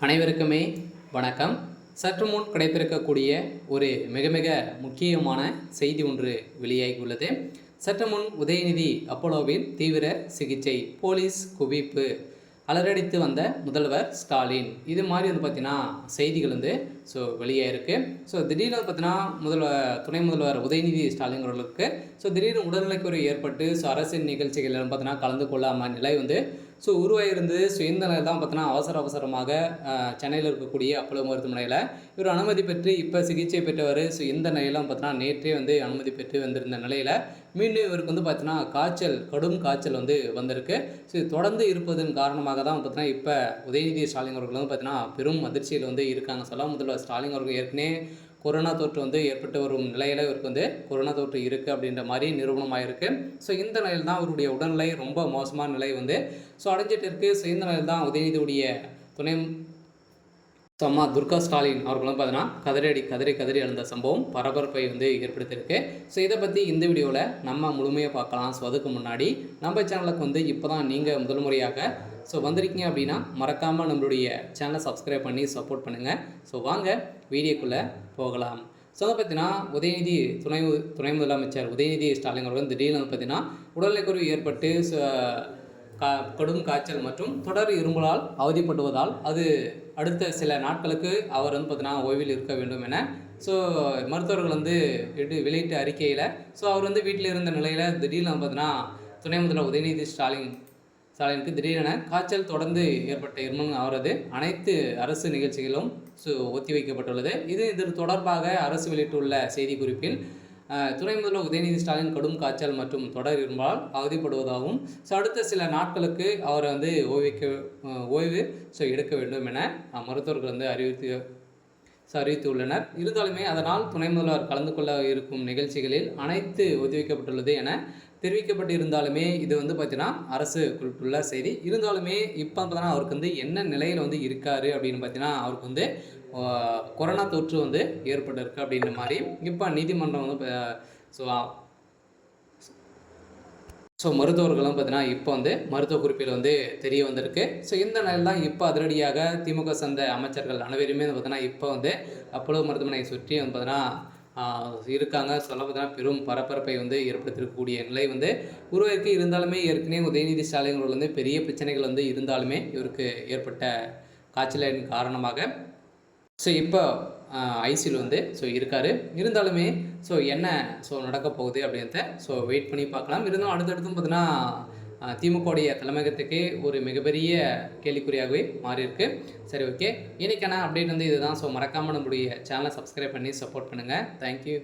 அனைவருக்குமே வணக்கம். சற்று முன் கிடைத்திருக்கக்கூடிய ஒரு மிக மிக முக்கியமான செய்தி ஒன்று வெளியாகியுள்ளது. சற்று முன் உதயநிதி அப்போலோவில் தீவிர சிகிச்சை, போலீஸ் குவிப்பு, அலறடித்து வந்த முதல்வர் ஸ்டாலின். இது மாதிரி பார்த்தீங்கன்னா செய்திகள் வெளியாயிருக்கு. திடீர்னு பார்த்தீங்கன்னா துணை முதல்வர் உதயநிதி ஸ்டாலின் அவர்களுக்கு திடீர்னு உடல்நலக்குறைவு ஏற்பட்டு அரசின் நிகழ்ச்சிகள் பார்த்தீங்கன்னா கலந்து கொள்ளாமல் நிலை உருவாகிருந்தது. இந்த நிலையில் தான் பார்த்தீங்கன்னா அவசரமாக சென்னையில் இருக்கக்கூடிய அப்போலோ மருத்துவமனையில் இவர் அனுமதி பெற்று இப்போ சிகிச்சை பெற்றவர். இந்த நிலையெல்லாம் பார்த்தீங்கன்னா நேற்றே அனுமதி பெற்று வந்திருந்த நிலையில் மீண்டும் இவருக்கு பார்த்தீங்கன்னா கடும் காய்ச்சல் வந்திருக்கு. தொடர்ந்து இருப்பதன் காரணமாக தான் பார்த்தீங்கன்னா இப்போ உதயநிதி ஸ்டாலின் அவர்கள் பார்த்தீங்கன்னா பெரும் அதிர்ச்சியில் இருக்காங்க சொல்லலாம். முதல்வர் ஸ்டாலின் அவர்கள் ஏற்கனவே கொரோனா தொற்று ஏற்பட்டு வரும் நிலையில் இவருக்கு கொரோனா தொற்று இருக்குது அப்படின்ற மாதிரி நிரூபணமாயிருக்கு. இந்த நிலையில் தான் அவருடைய உடல்நிலை ரொம்ப மோசமான நிலை அடைஞ்சிட்டு இருக்குது. இந்த நிலையில் தான் உதயநிதியுடைய துணை அம்மா துர்கா ஸ்டாலின் அவர்களும் பார்த்தீங்கன்னா கதறி எழுந்த சம்பவம் பரபரப்பை ஏற்படுத்தியிருக்கு. இதை பற்றி இந்த வீடியோவில் நம்ம முழுமையாக பார்க்கலாம். அதுக்கு முன்னாடி நம்ம சேனலுக்கு இப்போ தான் நீங்கள் முதல் முறையாக வந்திருக்கீங்க அப்படின்னா மறக்காமல் நம்மளுடைய சேனலை சப்ஸ்கிரைப் பண்ணி சப்போர்ட் பண்ணுங்கள். வாங்க வீடியோக்குள்ளே போகலாம். பார்த்தீங்கன்னா உதயநிதி துணை முதலமைச்சர் உதயநிதி ஸ்டாலின் அவர்கள் திடீர்னு பார்த்தீங்கன்னா உடல்நலக்குறைவு ஏற்பட்டு கடும் காய்ச்சல் மற்றும் தொடர் இருமலால் அவதிப்படுவதால் அது அடுத்த சில நாட்களுக்கு அவர் பார்த்தீங்கன்னா ஓய்வில் இருக்க வேண்டும் என மருத்துவர்கள் வெளியிட்ட அறிக்கையில் அவர் வீட்டில் இருந்த நிலையில் திடீர்னு பார்த்தீங்கன்னா துணை முதல்வர் உதயநிதி ஸ்டாலினுக்கு திடீரென காய்ச்சல் தொடர்ந்து ஏற்பட்ட இருமல் அவரது அனைத்து அரசு நிகழ்ச்சிகளும் ஒத்திவைக்கப்பட்டுள்ளது. இது தொடர்பாக அரசு வெளியிட்டுள்ள செய்திக்குறிப்பில் துணை முதல்வர் உதயநிதி ஸ்டாலின் கடும் காய்ச்சல் மற்றும் தொடர் இருமலால் அவதிப்படுவதாகவும் அடுத்த சில நாட்களுக்கு அவரை ஓய்வு எடுக்க வேண்டும் என மருத்துவர்கள் அறிவித்துள்ளனர். இருந்தாலுமே அதனால் துணை முதல்வர் கலந்து கொள்ள இருக்கும் நிகழ்ச்சிகளில் அனைத்து ஒத்திவைக்கப்பட்டுள்ளது என தெரிவிக்கப்பட்டு இருந்தாலுமே இது பார்த்தீங்கன்னா அரசு குறிப்பிட்டுள்ள செய்தி. இருந்தாலுமே இப்போ பார்த்தீங்கன்னா அவருக்கு என்ன நிலையில் இருக்காரு அப்படின்னு பார்த்தீங்கன்னா அவருக்கு கொரோனா தொற்று ஏற்பட்டிருக்கு அப்படின்ற மாதிரி இப்போ நீதிமன்றம் மருத்துவர்களும் பார்த்தீங்கன்னா இப்போ மருத்துவ குறிப்பில் தெரிய வந்திருக்கு. இந்த நிலையில் தான் இப்போ அதிரடியாக திமுக சேர்ந்த அமைச்சர்கள் அனைவருமே பார்த்தீங்கன்னா இப்போ அப்போலோ மருத்துவமனையை சுற்றி பார்த்தீங்கன்னா இருக்காங்க. பார்த்தீங்கன்னா பெரும் பரபரப்பை ஏற்படுத்திருக்கக்கூடிய நிலை உருவாக்கி. இருந்தாலுமே ஏற்கனவே உதயநிதி ஸ்டாலின் அவர்கள் பெரிய பிரச்சனைகள் இருந்தாலுமே இவருக்கு ஏற்பட்ட காய்ச்சலின் காரணமாக இப்போ ஐசியில் இருக்கார். இருந்தாலுமே என்ன நடக்க போகுது அப்படின்றத வெயிட் பண்ணி பார்க்கலாம். இருந்தாலும் அடுத்தடுத்தும் பார்த்தீங்கன்னா திமுகவுடைய தலைமையகத்துக்கே ஒரு மிகப்பெரிய கேள்விக்குறியாகவே மாறியிருக்கு. சரி, ஓகே, இன்றைக்கான அப்டேட் இதுதான். மறக்காமல் நம்மளுடைய சேனலை சப்ஸ்கிரைப் பண்ணி சப்போர்ட் பண்ணுங்கள். தேங்க்யூ.